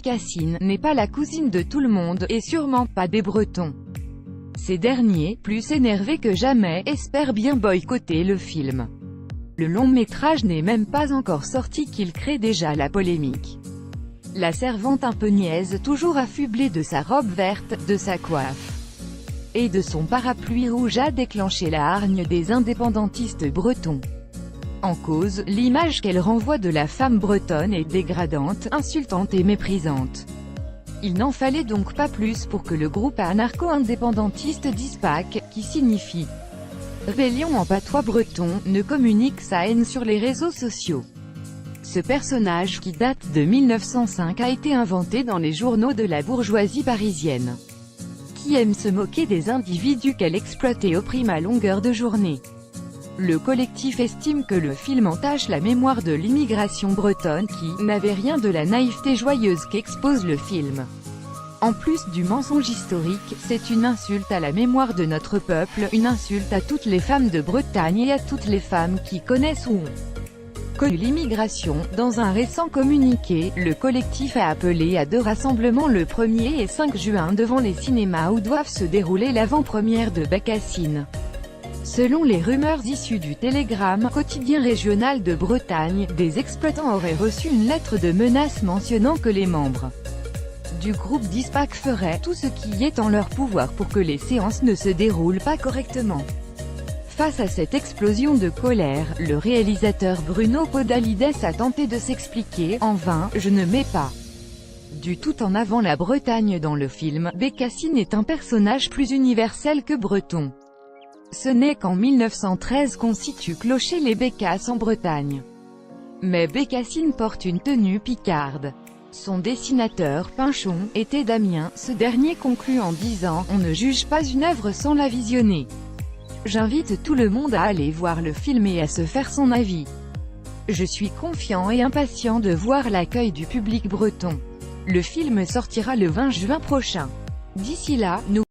Bécassine n'est pas la cousine de tout le monde, et sûrement pas des Bretons. Ces derniers, plus énervés que jamais, espèrent bien boycotter le film. Le long-métrage n'est même pas encore sorti qu'il crée déjà la polémique. La servante un peu niaise, toujours affublée de sa robe verte, de sa coiffe et de son parapluie rouge, a déclenché la hargne des indépendantistes bretons. En cause, l'image qu'elle renvoie de la femme bretonne est dégradante, insultante et méprisante. Il n'en fallait donc pas plus pour que le groupe anarcho-indépendantiste DISPAC, qui signifie « Rébellion en patois breton », ne communique sa haine sur les réseaux sociaux. Ce personnage, qui date de 1905, a été inventé dans les journaux de la bourgeoisie parisienne, qui aime se moquer des individus qu'elle exploite et opprime à longueur de journée. Le collectif estime que le film entache la mémoire de l'immigration bretonne qui n'avait rien de la naïveté joyeuse qu'expose le film. En plus du mensonge historique, c'est une insulte à la mémoire de notre peuple, une insulte à toutes les femmes de Bretagne et à toutes les femmes qui connaissent ou ont connu l'immigration. Dans un récent communiqué, le collectif a appelé à 2 rassemblements le 1er et 5 juin devant les cinémas où doivent se dérouler l'avant-première de Bécassine. Selon les rumeurs issues du Télégramme, quotidien régional de Bretagne, des exploitants auraient reçu une lettre de menace mentionnant que les membres du groupe DISPAC feraient tout ce qui est en leur pouvoir pour que les séances ne se déroulent pas correctement. Face à cette explosion de colère, le réalisateur Bruno Podalides a tenté de s'expliquer, en vain. Je ne mets pas du tout en avant la Bretagne dans le film. Bécassine est un personnage plus universel que breton. Ce n'est qu'en 1913 qu'on situe Clocher les Bécasses en Bretagne. Mais Bécassine porte une tenue picarde. Son dessinateur, Pinchon, était d'Amiens. Ce dernier conclut en disant « On ne juge pas une œuvre sans la visionner. J'invite tout le monde à aller voir le film et à se faire son avis. Je suis confiant et impatient de voir l'accueil du public breton. Le film sortira le 20 juin prochain. D'ici là, nous